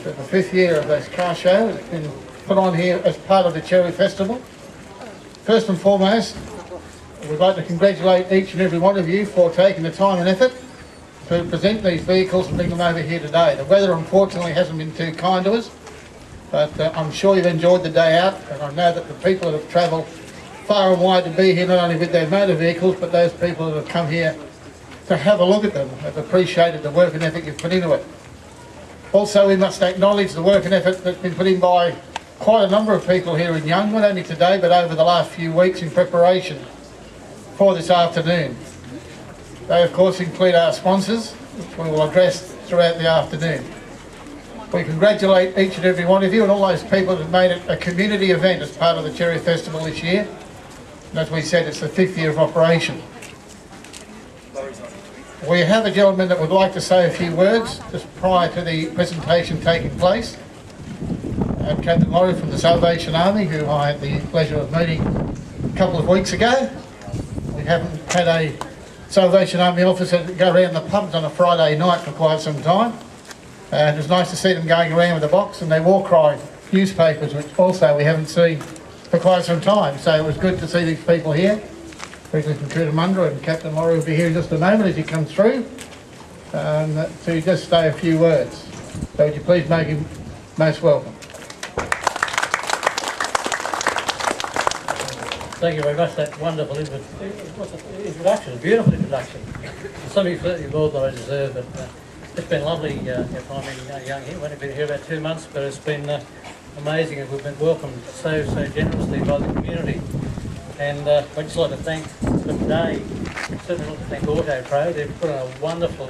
the 5th year of this car show. It's been put on here as part of the Cherry Festival. First and foremost, we'd like to congratulate each and every one of you for taking the time and effort to present these vehicles and bring them over here today. The weather unfortunately hasn't been too kind to us, but I'm sure you've enjoyed the day out, and I know that the people that have travelled far and wide to be here, not only with their motor vehicles, but those people that have come here to have a look at them, have appreciated the work and effort you've put into it. Also, we must acknowledge the work and effort that's been put in by quite a number of people here in Young, not only today but over the last few weeks in preparation for this afternoon. They of course include our sponsors, which we will address throughout the afternoon. We congratulate each and every one of you and all those people that have made it a community event as part of the Cherry Festival this year. And as we said, it's the 5th year of operation. We have a gentleman that would like to say a few words just prior to the presentation taking place. Captain Laurie from the Salvation Army, who I had the pleasure of meeting a couple of weeks ago. We haven't had a Salvation Army officer go around the pubs on a Friday night for quite some time. And it was nice to see them going around with a box and their war cry newspapers, which also we haven't seen for quite some time. So it was good to see these people here. People from Cootamundra, and Captain Laurie will be here in just a moment as he comes through to just say a few words. So would you please make him most welcome. Thank you very much. That wonderful introduction, beautiful introduction. Something certainly more than I deserve, but it's been lovely finding Young here. We've only been here about 2 months, but it's been amazing, and we've been welcomed so generously by the community. And I'd just like to thank for today, certainly like to thank Autopro. They've put on a wonderful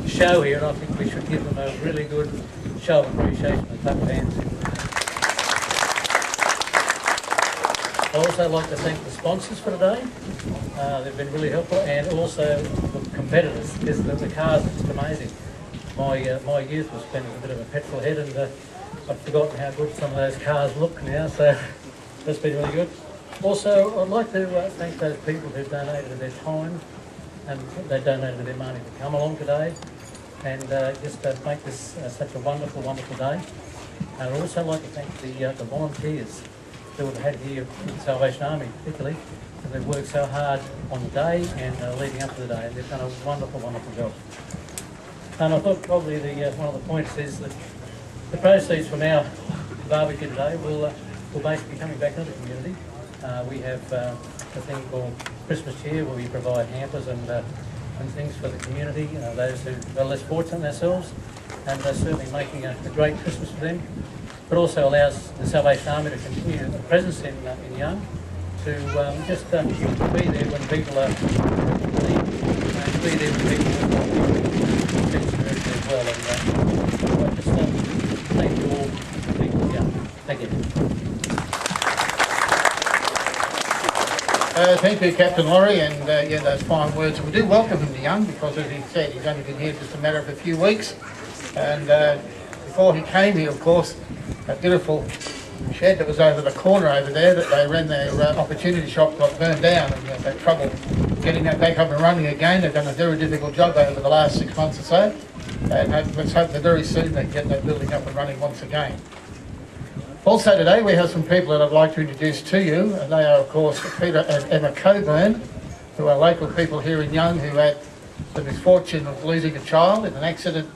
show here, and I think we should give them a really good show of appreciation and clap of hands. I'd also like to thank the sponsors for today. They've been really helpful, and also the competitors, because the cars are just amazing. My youth was spending a bit of a petrol head, and I've forgotten how good some of those cars look now, so that's been really good. Also, I'd like to thank those people who've donated their time, and they donated their money to come along today, and just make this such a wonderful day. And I'd also like to thank the volunteers who we've had here in the Salvation Army particularly, and they've worked so hard on the day and leading up to the day, and they've done a wonderful job. And I thought probably one of the points is that the proceeds from our barbecue today will basically be coming back into the community. We have a thing called Christmas Cheer, where we provide hampers and things for the community, those who are less fortunate than ourselves, and certainly making a great Christmas for them. But also allows the Salvation Army to continue a presence in Young, to just be there when people are and be there when people are as well. And I just thank you all for being here. Thank you. Thank you, Captain Laurie, and yeah, those fine words. We do welcome him to Young, because as he said, he's only been here just a matter of a few weeks. And before he came here, of course, that beautiful shed that was over the corner over there that they ran their opportunity shop got burned down, and they've had trouble getting that back up and running again. They've done a very difficult job over the last 6 months or so, and let's hope that very soon they can get that building up and running once again. Also today we have some people that I'd like to introduce to you, and they are of course Peter and Emma Coburn, who are local people here in Young, who had the misfortune of losing a child in an accident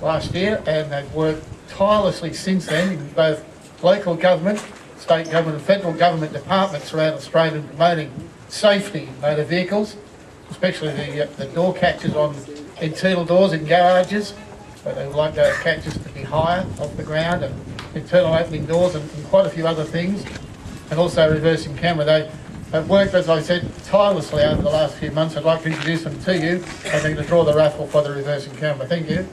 last year, and they've worked tirelessly since then in both local government, state government and federal government departments around Australia, promoting safety in motor vehicles, especially the door catches on internal doors in garages, where they would like those catches to be higher off the ground, and internal opening doors and quite a few other things, and also reversing camera. They have worked, as I said, tirelessly over the last few months. I'd like to introduce them to you, and they're going to draw the raffle for the reversing camera. Thank you.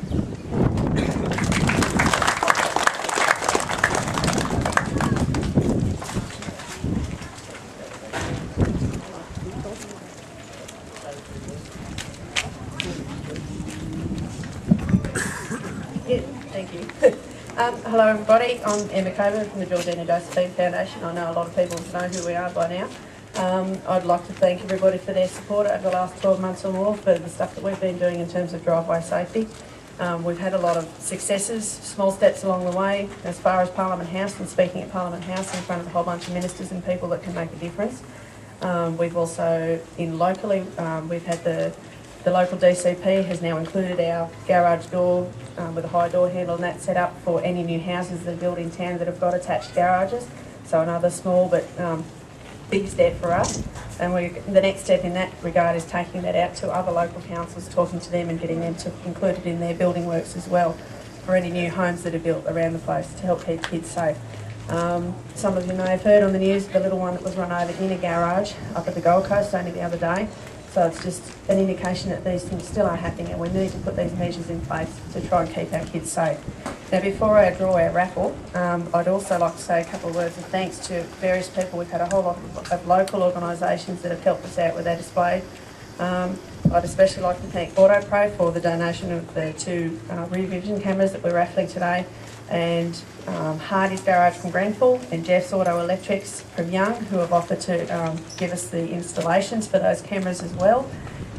Hello everybody, I'm Emma Coburn from the Georgina Josephine Foundation. I know a lot of people know who we are by now. I'd like to thank everybody for their support over the last 12 months or more for the stuff that we've been doing in terms of driveway safety. We've had a lot of successes, small steps along the way, as far as Parliament House and speaking at Parliament House in front of a whole bunch of ministers and people that can make a difference. We've also, locally, we've had the local DCP has now included our garage door with a high door handle, and that's set up for any new houses that are built in town that have got attached garages. So another small but big step for us. And the next step in that regard is taking that out to other local councils, talking to them and getting them to include it in their building works as well for any new homes that are built around the place to help keep kids safe. Some of you may have heard on the news the little one that was run over in a garage up at the Gold Coast only the other day. So it's just an indication that these things still are happening and we need to put these measures in place to try and keep our kids safe. Now before I draw our raffle, I'd also like to say a couple of words of thanks to various people. We've had a whole lot of local organisations that have helped us out with our display. I'd especially like to thank Autopro for the donation of the 2 rear vision cameras that we're raffling today, and Hardy's Garage from Grenfell and Jeff's Auto Electrics from Young, who have offered to give us the installations for those cameras as well,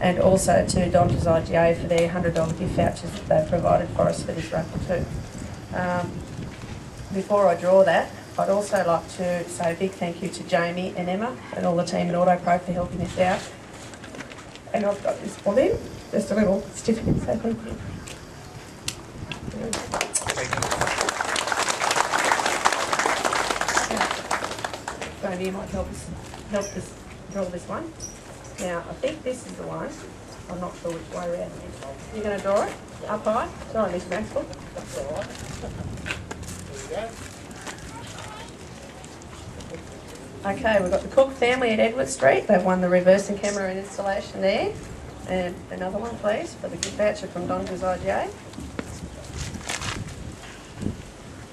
and also to Don's IGA for their $100 gift vouchers that they've provided for us for this raffle too. Before I draw that, I'd also like to say a big thank you to Jamie and Emma and all the team at Autopro for helping us out. And I've got this for them, just a little certificate, so thank you. So you might help us draw this one. Now, I think this is the one. I'm not sure which way around. You're going to draw it? Up high? Sorry, Mr. Maxwell. That's all right. There we go. Okay, we've got the Cook family at Edward Street. They've won the reversing camera and installation there. And another one, please, for the gift voucher from Don's IGA.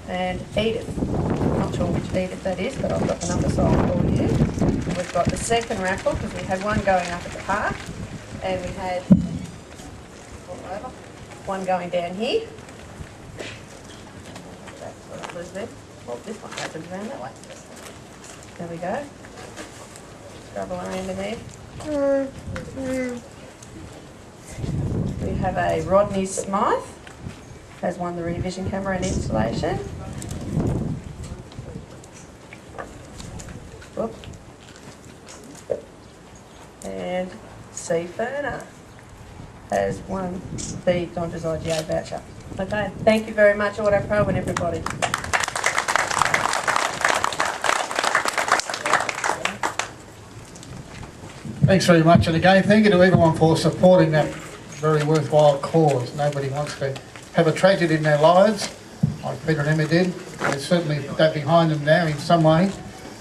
And Edith. I'm not sure which Edith that is, but I've got the number so I'll call you. And we've got the second raffle because we had one going up at the park, and we had one going down here. That's what it was there. Well, this one opens around that way. There we go. Scrabble around in there. We have a Rodney Smythe, has won the rear vision camera and installation. Whoop. And C. Ferner has won the Don's IGA voucher. Okay, thank you very much, Autopro and everybody. Thanks very much, and again, thank you to everyone for supporting that very worthwhile cause. Nobody wants to have a tragedy in their lives, like Peter and Emma did. They certainly put that behind them now in some way,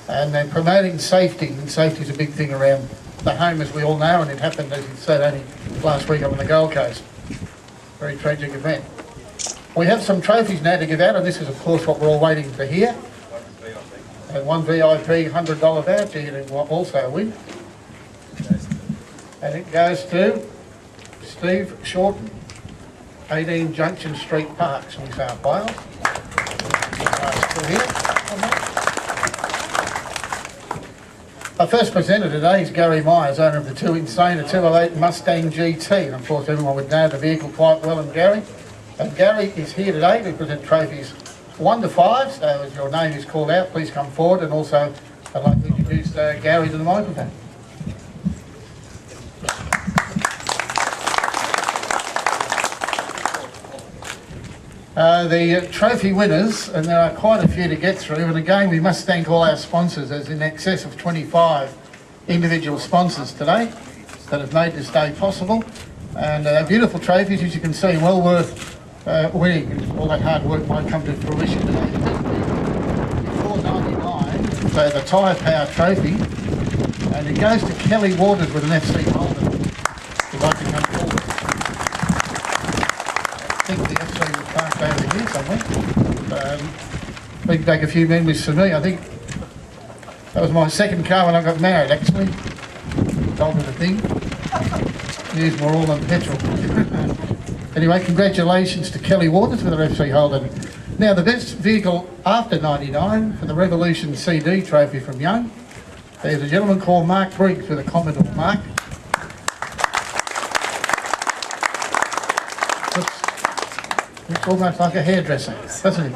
and they're promoting safety, and safety is a big thing around the home, as we all know, and it happened, as you said, only last week up on the Gold Coast. Very tragic event. We have some trophies now to give out, and this is, of course, what we're all waiting to hear. And one VIP $100 voucher you can also win. And it goes to Steve Shorten, 18 Junction Street Parks, New South Wales. Still here. Our first presenter today is Gary Myers, owner of the 2 Insane, a 208 Mustang GT. And of course everyone would know the vehicle quite well, and Gary is here today to present trophies 1 to 5. So as your name is called out, please come forward, and also I'd like to introduce Gary to the microphone. The trophy winners, and there are quite a few to get through, and again we must thank all our sponsors, as in excess of 25 individual sponsors today that have made this day possible, and beautiful trophies, as you can see, well worth winning, and all that hard work might come to fruition today. $4.99 for the Tyre Power Trophy, and it goes to Kelly Waters with an FC holder. If you'd like to come forward. I think the FC was parked over here somewhere. We can take a few memories for me. I think that was my second car when I got married, actually. Told me the thing. Used more oil than petrol. Anyway, congratulations to Kelly Waters with her FC holder. Now, the best vehicle after 99 for the Revolution CD trophy from Young. There's a gentleman called Mark Briggs with a Commodore. Mark. Looks almost like a hairdresser, doesn't he?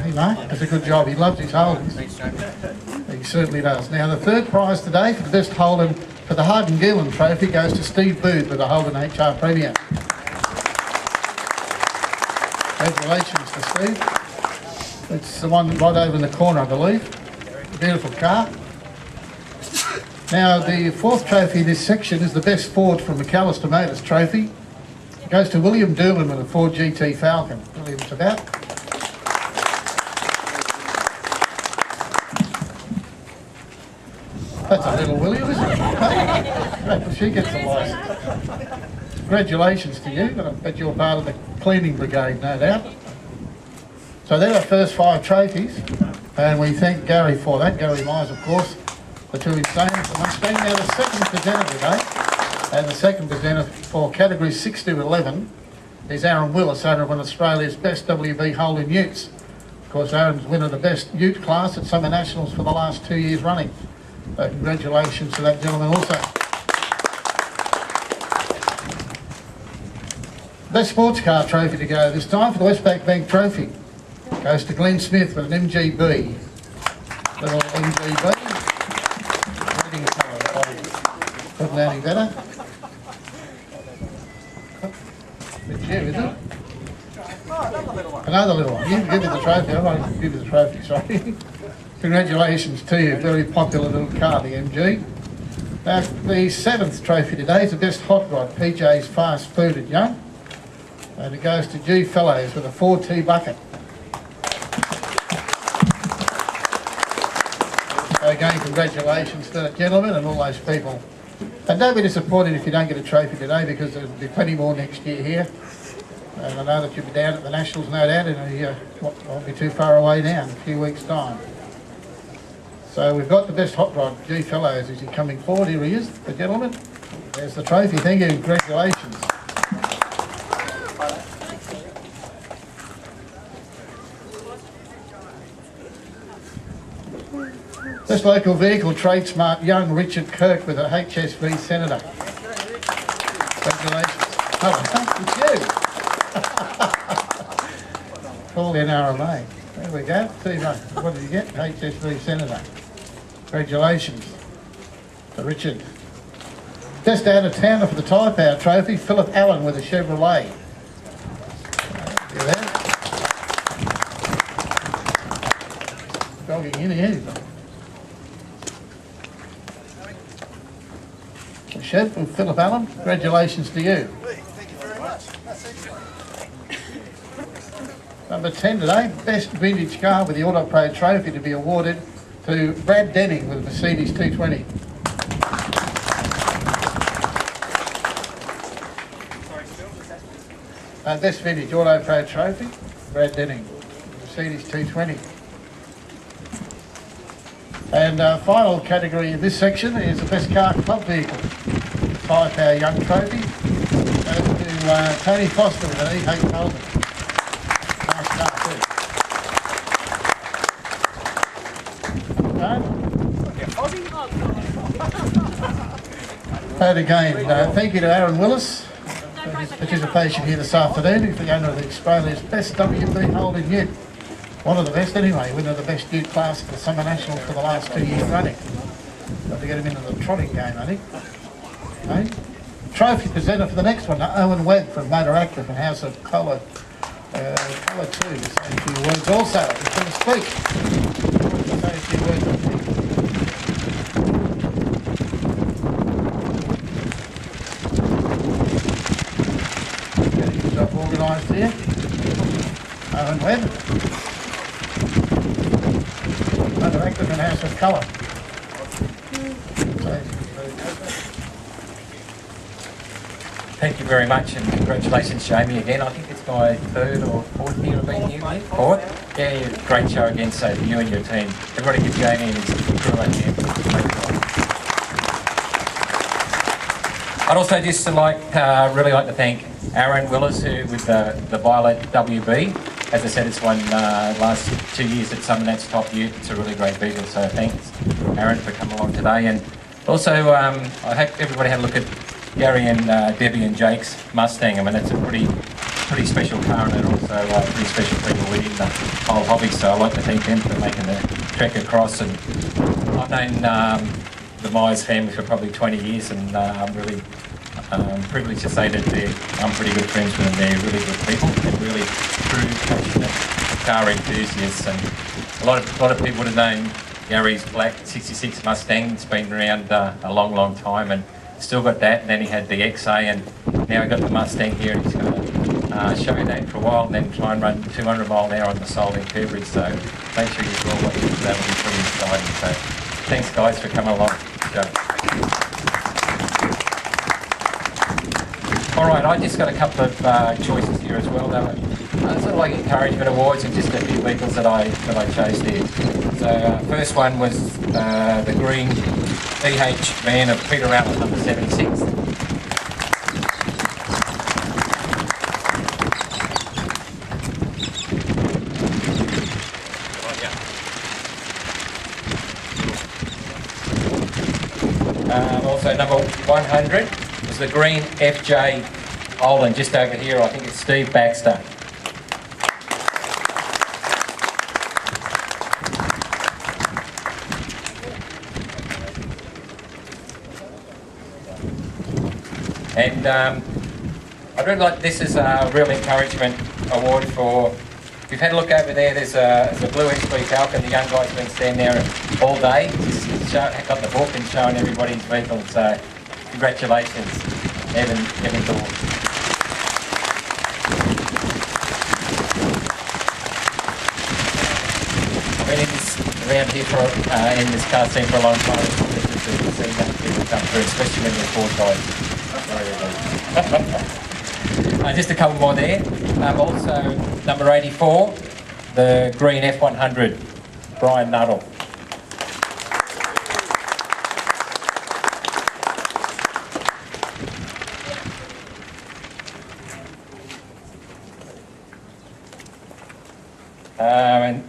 Hey, Mark, does a good job. He loves his holdings. He certainly does. Now, the third prize today for the best Holden for the Harden Gillen Trophy goes to Steve Booth with the Holden HR Premier. Congratulations to Steve. It's the one right over in the corner, I believe. Beautiful car. Now, the fourth trophy in this section is the best Ford from McAllister Motors Trophy. It goes to William Doolin with a Ford GT Falcon. William's about. That's a little William, isn't it? She gets a license. Congratulations to you, and I bet you're part of the cleaning brigade, no doubt. So they're our first 5 trophies, and we thank Gary for that. Gary Myers, of course, the 2 Insanes, the Mustang. Now the second presenter today, and the second presenter for categories 6 to 11, is Aaron Willis, owner of one of Australia's best WB Holden utes. Of course, Aaron's winner of the best ute class at Summer Nationals for the last 2 years running. So congratulations to that gentleman also. Best sports car trophy to go this time for the Westpac Bank Trophy goes to Glenn Smith with an MGB. Little MGB. Reading colour. Couldn't be any better. It's you, isn't it? Another little one. You can give me the trophy. I won't give you the trophy, sorry. Congratulations to you. Very popular little car, the MG. Now, the 7th trophy today is the best hot rod, PJ's Fast Food at Young. And it goes to G Fellows with a 4T bucket. So again, congratulations to that gentleman and all those people. And don't be disappointed if you don't get a trophy today, because there'll be plenty more next year here. And I know that you'll be down at the Nationals, no doubt, won't be too far away now, in a few weeks' time. So we've got the best hot rod, G Fellows. Is he coming forward? Here he is, the gentleman. There's the trophy. Thank you. Congratulations. This local vehicle, Trade Smart young Richard Kirk with a HSV Senator. Congratulations. Oh, it's you. Call the NRMA. There we go. What did you get? HSV Senator. Congratulations to Richard. Best out of towner for the Tyre Power Trophy, Philip Allen with a Chevrolet. Look at that. Jogging in here. Chev from Philip Allen, congratulations to you. Thank you very much. Number 10 today, best vintage car with the Autopro Trophy to be awarded to Brad Denning with a Mercedes 220. Best vintage Autopro Trophy, Brad Denning, Mercedes 220. And final category in this section is the best car club vehicle. Tyre Power Young Trophy goes to Tony Foster with an E8 Holden. Nice car too. And again, thank you to Aaron Willis for his participation here this afternoon. He's the owner of the Australia's best WB Holden ute. One of the best anyway, winner of the best ute class for the Summer Nationals for the last 2 years running. Got to get him into the trotting game, I think. Okay. Trophy presenter for the next one, Owen Webb from Motor Active and House of Colour 2. Say a few words also. He's going to speak. Say a few words, I think. Getting yourself organised here. Owen Webb. Motor Active and House of Colour. Thank you very much, and congratulations, Jamie, again. I think it's my 3rd or 4th year of being here, mate. 4th? Yeah, great show again, so you and your team. Everybody give Jamie and his crew a hand. I'd also just really like to thank Aaron Willis, who with the Violet WB. As I said, it's won last 2 years at Summer Nats Top Ute. It's a really great vehicle, so thanks, Aaron, for coming along today. And also, I hope everybody had a look at Gary and Debbie and Jake's Mustang. I mean, that's a pretty pretty special car, and also pretty special people within the whole hobby. So I'd like to thank them for making the trek across. And I've known the Myers family for probably 20 years, and I'm really privileged to say that I'm pretty good friends with them. They're really good people and really true, passionate car enthusiasts. And a lot of people would have known Gary's black 66 Mustang. It's been around a long, long time, and still got that. And then he had the XA, and now we've got the Mustang here, and he's going to show you that for a while, and then try and run 200 mile an hour on the Soul in Cambridge. So make sure you're all watching for that. Will be pretty exciting. So thanks, guys, for coming along. All right, I just got a couple of choices here as well. They were sort of like encouragement awards, and just a few vehicles that I chose there. So first one was the green EH van of Peter Allen, number 76. Also number 100 was the green FJ Olin, just over here. I think it's Steve Baxter. And I'd really like, this is a real encouragement award for, if you've had a look over there, there's a blue XP Falcon. The young guy's been standing there all day, just got the book and showing everybody his vehicle. So congratulations, Evan Thorpe. I've been around here in this car scene for a long time. It's good to see that people come through, especially when they're four tires. Just a couple more there. Also, number 84, the green F100, Brian Nuttall.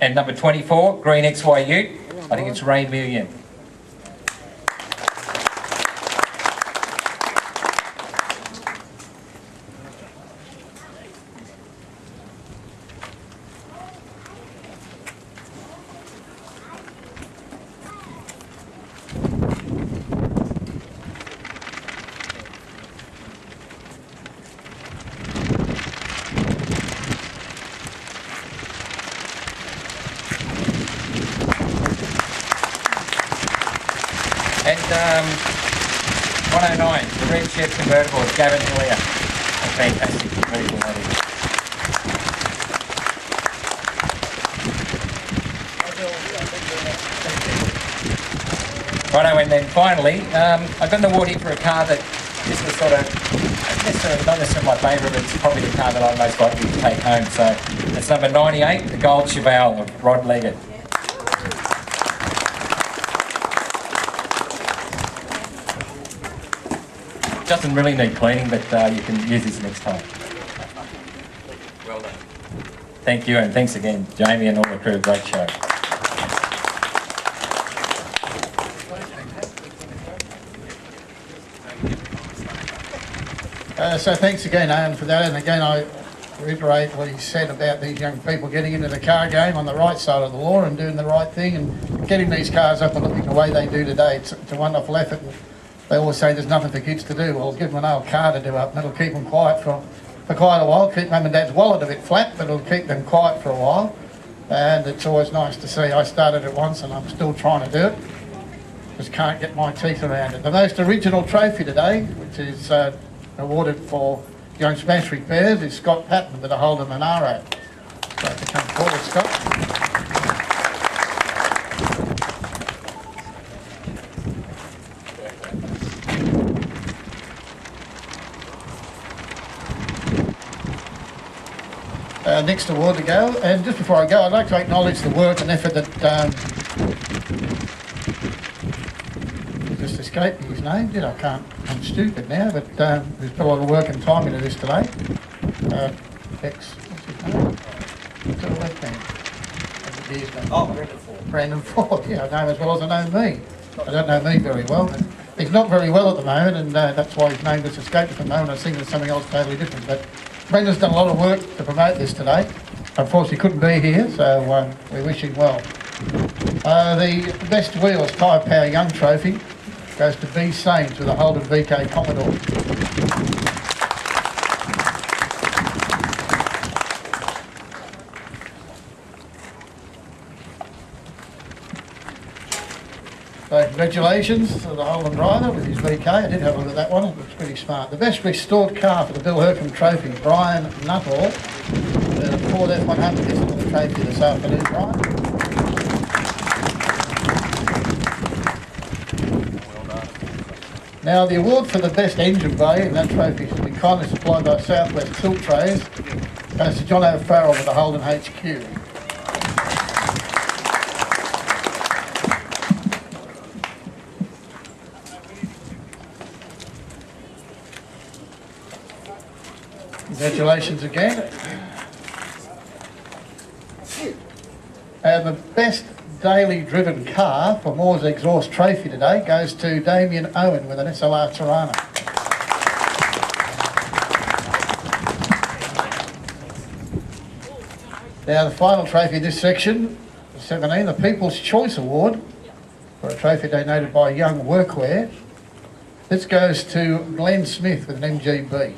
And number 24, green XYU, I think it's Ray Million. And 109, the red Chef convertible, Gavin Hillier. A fantastic vehicle that is. Righto, and then finally, I've got an award here for a car that this was sort of, not necessarily my favourite, but it's probably the car that I'd most likely to take home. So it's number 98, the Gold Cheval of Rod Leggett. Doesn't really need cleaning, but you can use this next time. Well done. Thank you, and thanks again, Jamie and all the crew. Great show. So thanks again, Ian, for that. And again, I reiterate what he said about these young people getting into the car game on the right side of the law and doing the right thing and getting these cars up and looking the way they do today. It's a wonderful effort. They always say there's nothing for kids to do. Well, give them an old car to do up, and it'll keep them quiet for quite a while. Keep mum and dad's wallet a bit flat, but it'll keep them quiet for a while. And it's always nice to see. I started it once, and I'm still trying to do it. Just can't get my teeth around it. The most original trophy today, which is awarded for young smash repairs, is Scott Patton with a Holden Monaro. So to come forward, Scott. Next award to go, and just before I go, I'd like to acknowledge the work and effort that just escaped me his name. I can't. I'm stupid now, but there's put a lot of work and time into this today. What's his name? What's the left hand? Oh, Brandon Ford. Brandon Ford. Yeah, I know him as well as I know me. I don't know me very well, but he's not very well at the moment, and that's why his name just escaped me from the moment. I was thinking of something else totally different, but. Brendan's done a lot of work to promote this today. Unfortunately, he couldn't be here, so we wish him well. The Best Wheels Tyre Power Young Trophy goes to B. Sames with a Holden VK Commodore. So congratulations to the Holden rider with his VK. I did have a look at that one, it looks pretty smart. The Best Restored Car for the Bill Hercombe Trophy, Brian Nuttall. The Ford F100 gets the trophy this afternoon, Brian. Now the award for the best engine bay, and that trophy has been kindly supplied by Southwest Tilt Trays, goes to John O'Farrell with the Holden HQ. Congratulations again. And the best daily driven car for Moore's Exhaust Trophy today goes to Damien Owen with an SLR Tirana. Now the final trophy in this section, 17, the People's Choice Award for a trophy donated by Young Workwear. This goes to Glenn Smith with an MGB.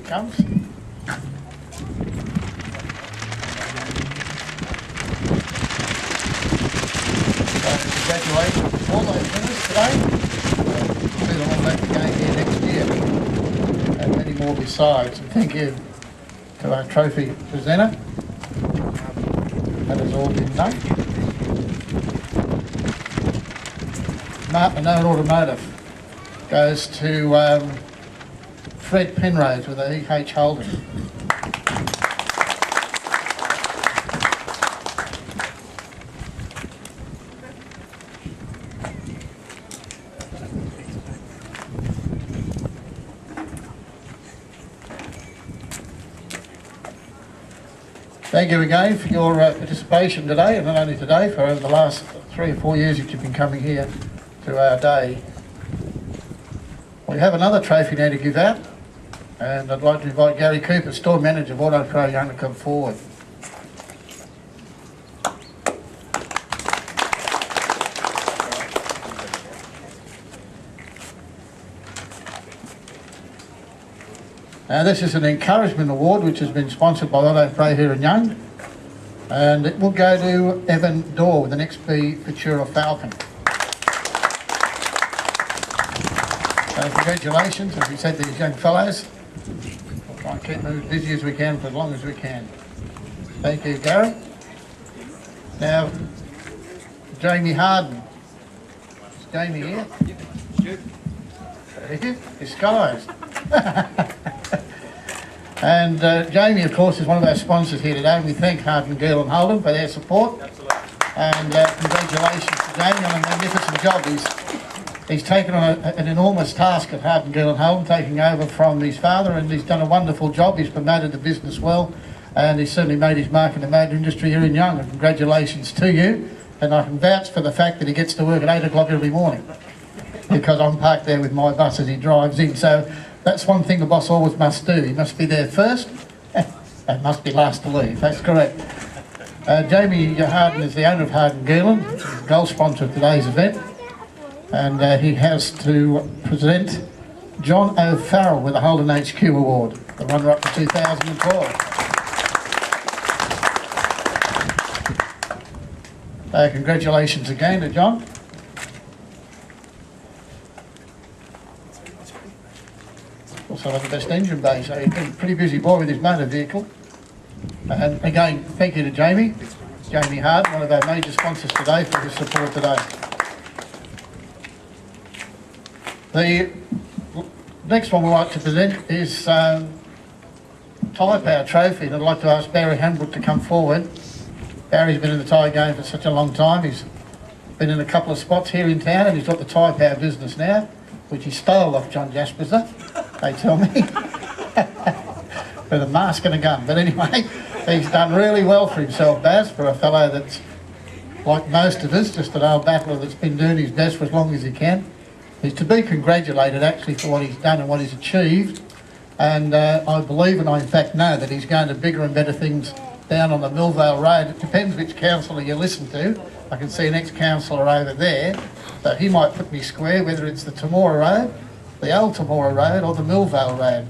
Comes. So congratulations to all those winners today. We'll be all back again here next year and many more besides. And thank you to our trophy presenter. That has all been done. Martin Owen Automotive goes to Fred Penrose with a E.H. Holden. Thank you again for your participation today, and not only today, for over the last 3 or 4 years that you've been coming here to our day. We have another trophy now to give out. And I'd like to invite Gary Cooper, Store Manager of Autopro Young, to come forward. Now this is an encouragement award which has been sponsored by Autopro here in Young, and it will go to Evan Dorr with an XB Futura Falcon. So congratulations, as we said to these young fellows. We'll try and keep them as busy as we can for as long as we can. Thank you, Gary. Now, Jamie Harden. Is Jamie here? There he is, disguised. And Jamie, of course, is one of our sponsors here today, and we thank Harden, Gill and Holden for their support. Absolutely. And congratulations to Jamie on a magnificent job. He's taken on an enormous task at Harden, Gill and Holden, taking over from his father, and he's done a wonderful job. He's promoted the business well, and he's certainly made his mark in the motor industry here in Young, and congratulations to you. And I can vouch for the fact that he gets to work at 8 o'clock every morning, because I'm parked there with my bus as he drives in. So that's one thing the boss always must do. He must be there first and must be last to leave. That's correct. Jamie Harden is the owner of Harden Geelan, gold sponsor of today's event. And he has to present John O'Farrell with the Holden HQ Award, the runner-up for 2012. Congratulations again to John. Also had the best engine bay, so he's been a pretty busy boy with his motor vehicle. And again, thank you to Jamie Hard, one of our major sponsors today, for his support today. The next one we'd like to present is Tyre Power Trophy, and I'd like to ask Barry Hambrook to come forward. Barry's been in the tyre game for such a long time. He's been in a couple of spots here in town, and he's got the Tyre Power business now, which he stole off John Jasperser, they tell me, with a mask and a gun. But anyway, he's done really well for himself, Baz, for a fellow that's like most of us, just an old battler that's been doing his best for as long as he can. He's to be congratulated actually for what he's done and what he's achieved. And I believe, and I in fact know, that he's going to bigger and better things down on the Millvale Road. It depends which councillor you listen to. I can see an ex-councillor over there, so he might put me square, whether it's the Temora Road, the old Temora Road, or the Millvale Road.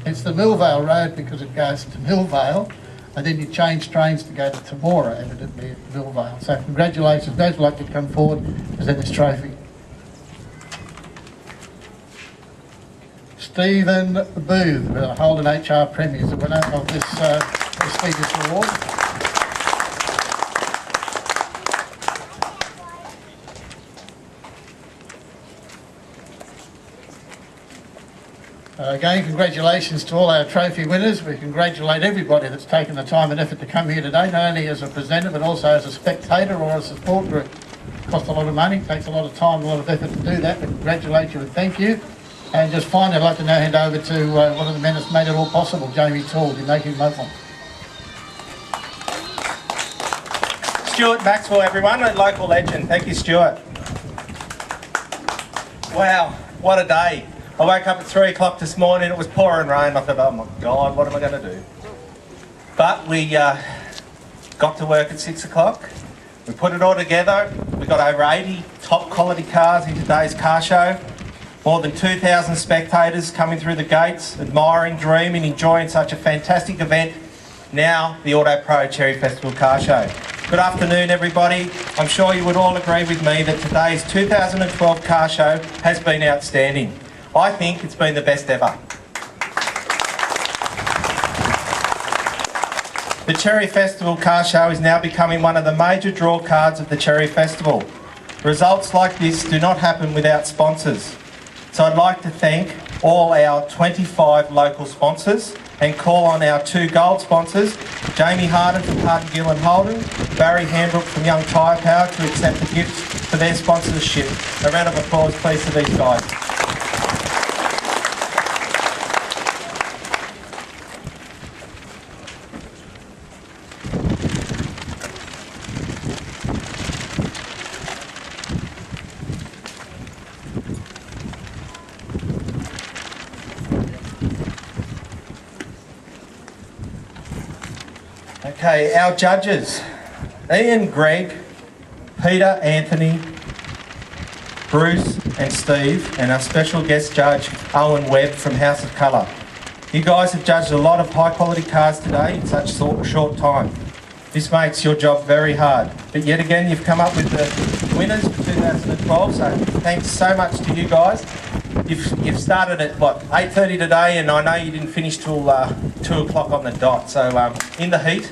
It's the Millvale Road because it goes to Millvale, and then you change trains to go to Temora, evidently at Millvale. So congratulations. Those would like to come forward to present this trophy. Stephen Booth, Holden HR Premier, is the winner of this prestigious award. Again, congratulations to all our trophy winners. We congratulate everybody that's taken the time and effort to come here today, not only as a presenter but also as a spectator or a support group. It costs a lot of money, takes a lot of time, a lot of effort to do that, but congratulate you and thank you. And just finally, I'd like to now hand over to one of the men that's made it all possible, Jamie Tall. You make him local. Stuart Maxwell, everyone, a local legend. Thank you, Stuart. Wow, what a day. I woke up at 3 o'clock this morning, it was pouring rain. I thought, oh my God, what am I going to do? But we got to work at 6 o'clock. We put it all together. We got over 80 top quality cars in today's car show. More than 2,000 spectators coming through the gates, admiring, dreaming, enjoying such a fantastic event. Now, the Autopro Cherry Festival Car Show. Good afternoon, everybody. I'm sure you would all agree with me that today's 2012 car show has been outstanding. I think it's been the best ever. The Cherry Festival Car Show is now becoming one of the major draw cards of the Cherry Festival. Results like this do not happen without sponsors. So I'd like to thank all our 25 local sponsors and call on our 2 gold sponsors, Jamie Harden from Harden Gill and Holden, Barry Hambrook from Young Tyre Power, to accept the gifts for their sponsorship. A round of applause please to these guys. Okay, our judges, Ian, Greg, Peter, Anthony, Bruce and Steve, and our special guest judge, Owen Webb from House of Colour. You guys have judged a lot of high quality cars today in such short time. This makes your job very hard. But yet again, you've come up with the winners for 2012, so thanks so much to you guys. You've started at, what, 8:30 today, and I know you didn't finish till 2 o'clock on the dot. So in the heat,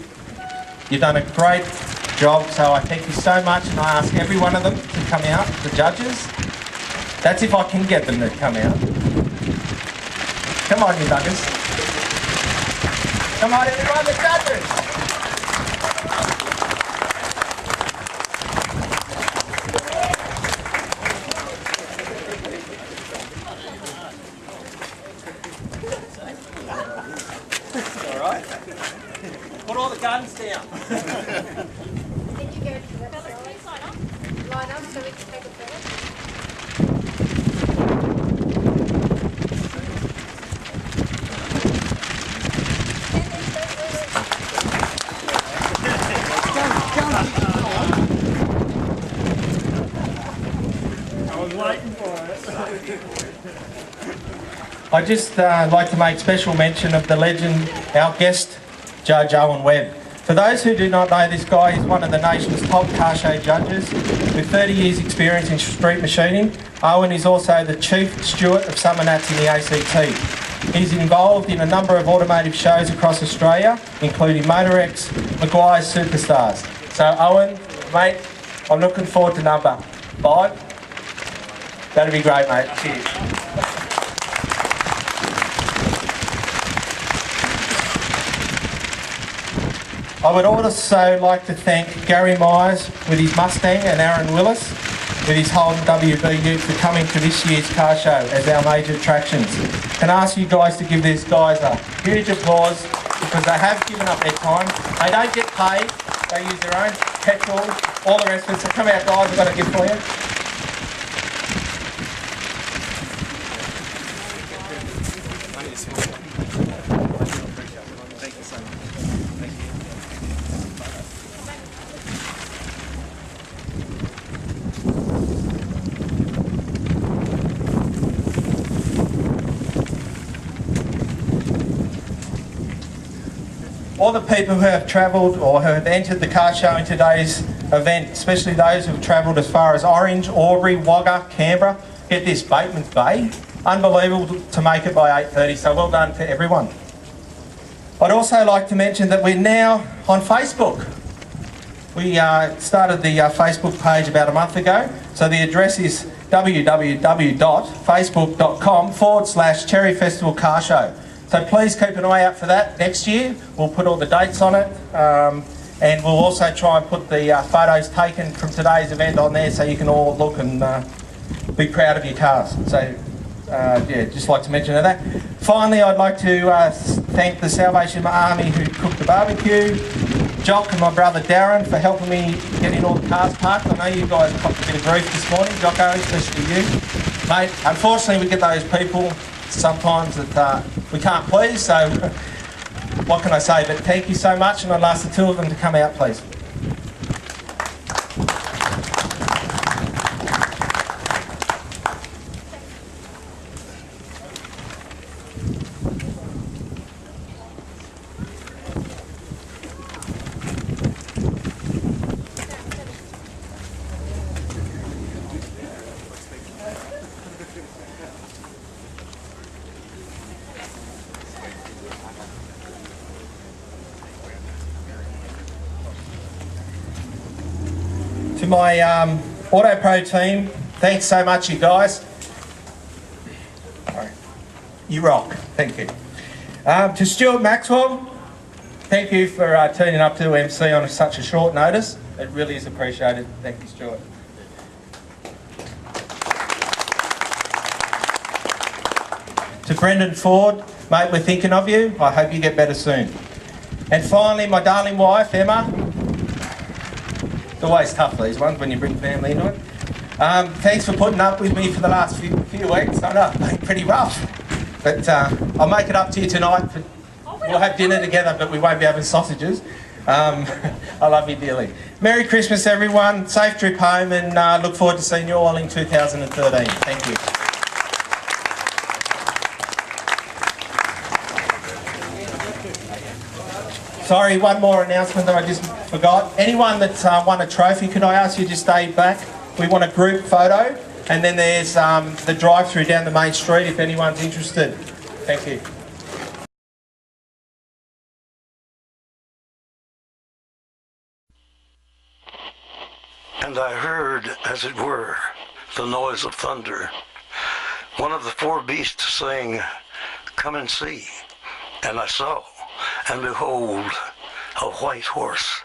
you've done a great job, so I thank you so much, and I ask every one of them to come out, the judges. That's if I can get them to come out. Come on, you buggers. Come on, everyone, the judges. All right. Put all the guns down. Then you go to the website. Line up so we can take a photo. I'd just like to make special mention of the legend, our guest judge, Owen Webb. For those who do not know, this guy is one of the nation's top car show judges with 30 years experience in street machining. Owen is also the chief steward of Summer Nats in the ACT. He's involved in a number of automotive shows across Australia, including MotorX, Maguire's Superstars. So Owen, mate, I'm looking forward to number 5. That'd be great, mate. Cheers. I would also like to thank Gary Myers with his Mustang and Aaron Willis with his Holden WB Ute for coming to this year's car show as our major attractions. Can I ask you guys to give these guys a huge applause because they have given up their time. They don't get paid, they use their own petrol, all the rest of it. So come out, guys, I've got a gift for you. All the people who have travelled or who have entered the car show in today's event, especially those who have travelled as far as Orange, Albury, Wagga, Canberra, get this, Bateman's Bay. Unbelievable to make it by 8:30, so well done to everyone. I'd also like to mention that we're now on Facebook. We started the Facebook page about a month ago, so the address is www.facebook.com/Cherry Festival Car Show. So please keep an eye out for that next year. We'll put all the dates on it, and we'll also try and put the photos taken from today's event on there so you can all look and be proud of your cars. So yeah, just like to mention that. Finally, I'd like to thank the Salvation Army who cooked the barbecue, Jock and my brother Darren for helping me getting all the cars parked. I know you guys copped a bit of grief this morning, Jocko, especially you. Mate, unfortunately we get those people sometimes that we can't please, so what can I say, but thank you so much, and I'd ask the two of them to come out, please. To my Autopro team, thanks so much, you guys. You rock. Thank you. To Stuart Maxwell, thank you for turning up to MC on such a short notice. It really is appreciated. Thank you, Stuart. To Brendan Ford, mate, we're thinking of you. I hope you get better soon. And finally, my darling wife, Emma. It's always tough, these ones, when you bring family into it. Thanks for putting up with me for the last few weeks. I know, it's been pretty rough. But I'll make it up to you tonight. We'll have dinner together, but we won't be having sausages. I love you dearly. Merry Christmas, everyone. Safe trip home, and look forward to seeing you all in 2013. Thank you. Sorry, one more announcement that I just forgot. Anyone that's won a trophy, could I ask you to stay back? We want a group photo, and then there's the drive-through down the main street if anyone's interested. Thank you. And I heard, as it were, the noise of thunder. One of the four beasts saying, "Come and see." And I saw, and behold, a white horse.